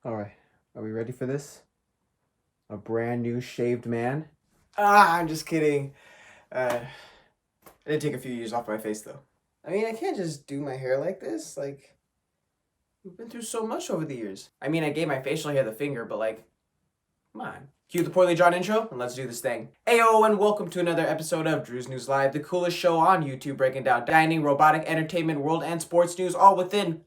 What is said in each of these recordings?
All right, are we ready for this? A brand new shaved man? I'm just kidding. I did take a few years off my face though. I mean, I can't just do my hair like this. Like, we've been through so much over the years. I mean, I gave my facial hair the finger, but like, come on. Cue the poorly drawn intro and let's do this thing. Ayo, and welcome to another episode of Drew's News Live, the coolest show on YouTube breaking down dining, robotic, entertainment, world, and sports news all within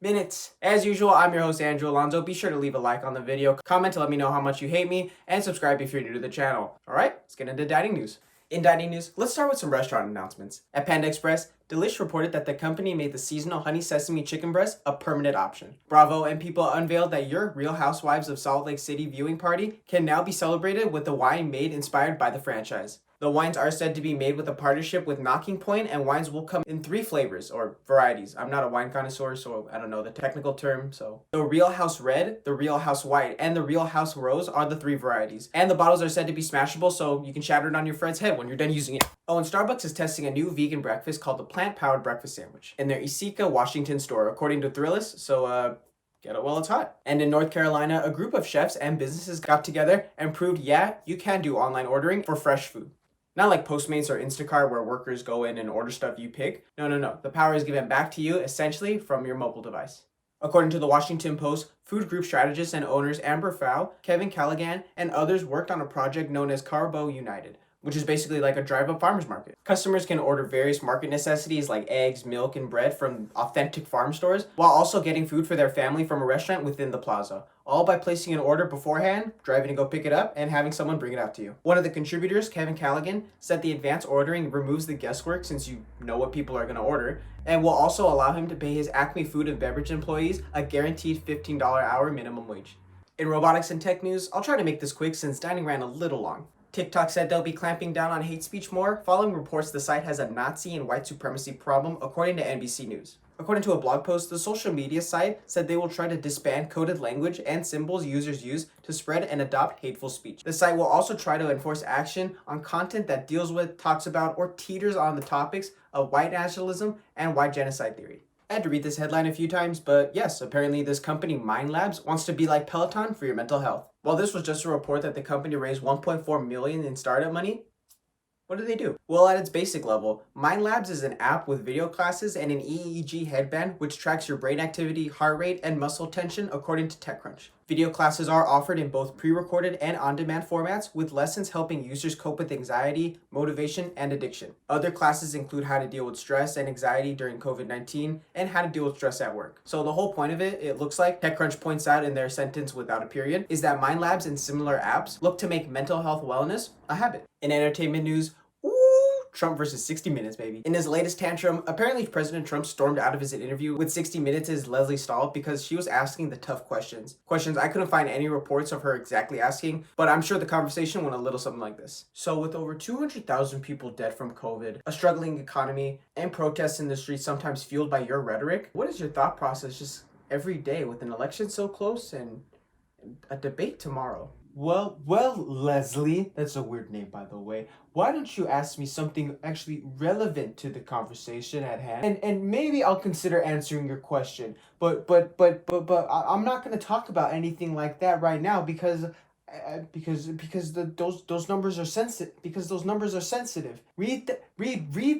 minutes. As usual, I'm your host, Andrew Alonzo. Be sure to leave a like on the video, comment to let me know how much you hate me, and subscribe if you're new to the channel. Alright, let's get into dining news. In dining news, let's start with some restaurant announcements. At Panda Express, Delish reported that the company made the seasonal honey sesame chicken breast a permanent option. Bravo and People unveiled that your Real Housewives of Salt Lake City viewing party can now be celebrated with a wine made inspired by the franchise. The wines are said to be made with a partnership with Knocking Point, and wines will come in 3 flavors, or varieties. I'm not a wine connoisseur, so I don't know the technical term, so. The Real House Red, the Real House White, and the Real House Rose are the 3 varieties. And the bottles are said to be smashable, so you can shatter it on your friend's head when you're done using it. Oh, and Starbucks is testing a new vegan breakfast called the Plant-Powered Breakfast Sandwich in their Isika, Washington store, according to Thrillist, so get it while it's hot. And in North Carolina, a group of chefs and businesses got together and proved, yeah, you can do online ordering for fresh food. Not like Postmates or Instacart where workers go in and order stuff you pick. No. The power is given back to you essentially from your mobile device. According to the Washington Post, food group strategists and owners Amber Fow, Kevin Callaghan, and others worked on a project known as Carbo United, which is basically like a drive-up farmer's market. Customers can order various market necessities like eggs, milk, and bread from authentic farm stores, while also getting food for their family from a restaurant within the plaza, all by placing an order beforehand, driving to go pick it up, and having someone bring it out to you. One of the contributors, Kevin Callaghan, said the advanced ordering removes the guesswork since you know what people are going to order, and will also allow him to pay his Acme food and beverage employees a guaranteed $15 hour minimum wage. In robotics and tech news, I'll try to make this quick since dining ran a little long. TikTok said they'll be clamping down on hate speech more, following reports the site has a Nazi and white supremacy problem, according to NBC News. According to a blog post, the social media site said they will try to disband coded language and symbols users use to spread and adopt hateful speech. The site will also try to enforce action on content that deals with, talks about, or teeters on the topics of white nationalism and white genocide theory. I had to read this headline a few times, but yes, apparently this company, Mind Labs, wants to be like Peloton for your mental health. While this was just a report that the company raised $1.4 million in startup money, what do? Well, at its basic level, Mind Labs is an app with video classes and an EEG headband which tracks your brain activity, heart rate, and muscle tension according to TechCrunch. Video classes are offered in both pre-recorded and on-demand formats, with lessons helping users cope with anxiety, motivation, and addiction. Other classes include how to deal with stress and anxiety during COVID-19 and how to deal with stress at work. So the whole point of it looks like, TechCrunch points out in their sentence without a period, is that Mind Labs and similar apps look to make mental health wellness a habit. In entertainment news, Trump versus 60 Minutes, baby. In his latest tantrum, apparently President Trump stormed out of his interview with 60 Minutes' Leslie Stahl because she was asking the tough questions. Questions I couldn't find any reports of her exactly asking, but I'm sure the conversation went a little something like this. So with over 200,000 people dead from COVID, a struggling economy, and protests in the streets sometimes fueled by your rhetoric, what is your thought process just every day with an election so close and a debate tomorrow? Well, Leslie, that's a weird name by the way. Why don't you ask me something actually relevant to the conversation at hand? And maybe I'll consider answering your question. But I'm not going to talk about anything like that right now because those numbers are sensitive. Because those numbers are sensitive. Read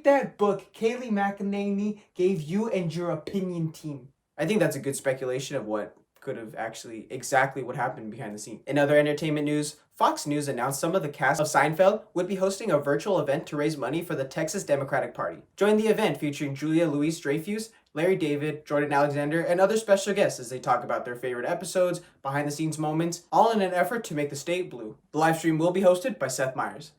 that book Kayleigh McEnany gave you and your opinion team. I think that's a good speculation of what could have actually exactly what happened behind the scenes. In other entertainment news, Fox News announced some of the cast of Seinfeld would be hosting a virtual event to raise money for the Texas Democratic Party. Join the event featuring Julia Louis-Dreyfus, Larry David, Jordan Alexander, and other special guests as they talk about their favorite episodes, behind-the-scenes moments, all in an effort to make the state blue. The live stream will be hosted by Seth Meyers.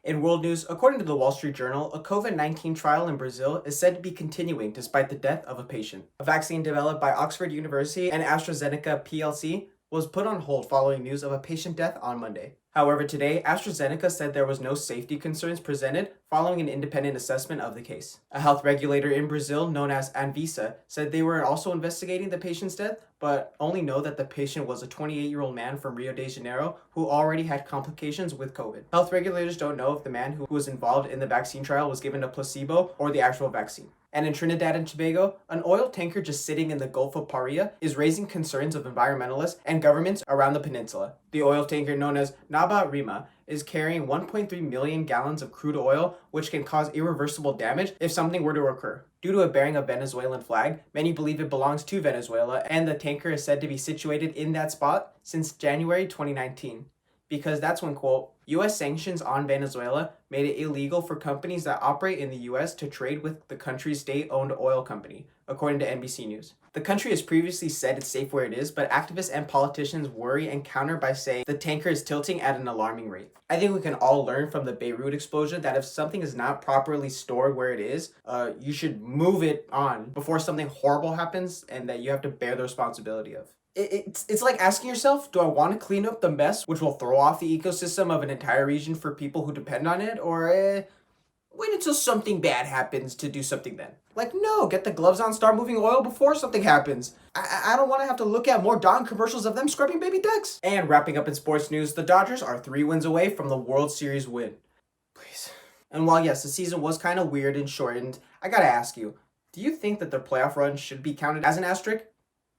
In world news, according to the Wall Street Journal, a COVID-19 trial in Brazil is said to be continuing despite the death of a patient. A vaccine developed by Oxford University and AstraZeneca plc was put on hold following news of a patient death on Monday. However, today, AstraZeneca said there was no safety concerns presented following an independent assessment of the case. A health regulator in Brazil known as Anvisa said they were also investigating the patient's death, but only know that the patient was a 28-year-old man from Rio de Janeiro who already had complications with COVID. Health regulators don't know if the man who was involved in the vaccine trial was given a placebo or the actual vaccine. And in Trinidad and Tobago, an oil tanker just sitting in the Gulf of Paria is raising concerns of environmentalists and governments around the peninsula. The oil tanker known as Naba Rima is carrying 1.3 million gallons of crude oil, which can cause irreversible damage if something were to occur. Due to it bearing a Venezuelan flag, many believe it belongs to Venezuela, and the tanker is said to be situated in that spot since January 2019. Because that's when, quote, U.S. sanctions on Venezuela made it illegal for companies that operate in the U.S. to trade with the country's state-owned oil company, according to NBC News. The country has previously said it's safe where it is, but activists and politicians worry and counter by saying the tanker is tilting at an alarming rate. I think we can all learn from the Beirut explosion that if something is not properly stored where it is, you should move it on before something horrible happens and that you have to bear the responsibility of. It's like asking yourself, do I want to clean up the mess which will throw off the ecosystem of an entire region for people who depend on it, or wait until something bad happens to do something then? Like, no, get the gloves on, start moving oil before something happens. I don't want to have to look at more Dawn commercials of them scrubbing baby ducks. And wrapping up in sports news, the Dodgers are 3 wins away from the World Series win. Please. And while yes, the season was kind of weird and shortened, I gotta ask you, do you think that their playoff run should be counted as an asterisk?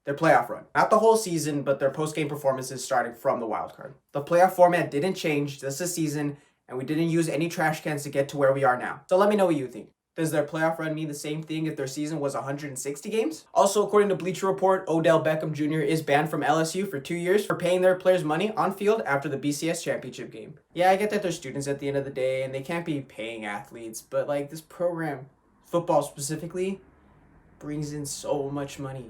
Their playoff run. Not the whole season, but their post-game performances starting from the wild card. The playoff format didn't change just this season, and we didn't use any trash cans to get to where we are now. So let me know what you think. Does their playoff run mean the same thing if their season was 160 games? Also, according to Bleacher Report, Odell Beckham Jr. is banned from LSU for 2 years for paying their players money on field after the BCS championship game. Yeah, I get that they're students at the end of the day, and they can't be paying athletes, but like this program, football specifically, brings in so much money.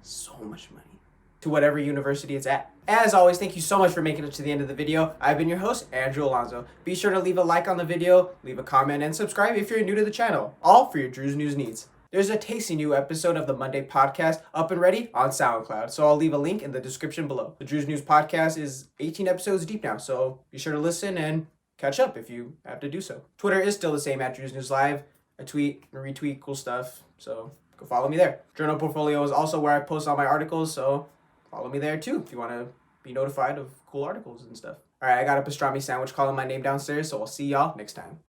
So much money to whatever university it's at. As always, thank you so much for making it to the end of the video. I've been your host, Andrew Alonzo. Be sure to leave a like on the video, leave a comment, and subscribe if you're new to the channel, all for your Drew's News needs. There's a tasty new episode of the Monday podcast up and ready on SoundCloud, so I'll leave a link in the description below. The Drew's News podcast is 18 episodes deep now, so be sure to listen and catch up if you have to do so. Twitter is still the same at Drew's News Live. I tweet and retweet cool stuff, so go follow me there. Journal Portfolio is also where I post all my articles, so follow me there too if you want to be notified of cool articles and stuff. All right, I got a pastrami sandwich calling my name downstairs, so I'll see y'all next time.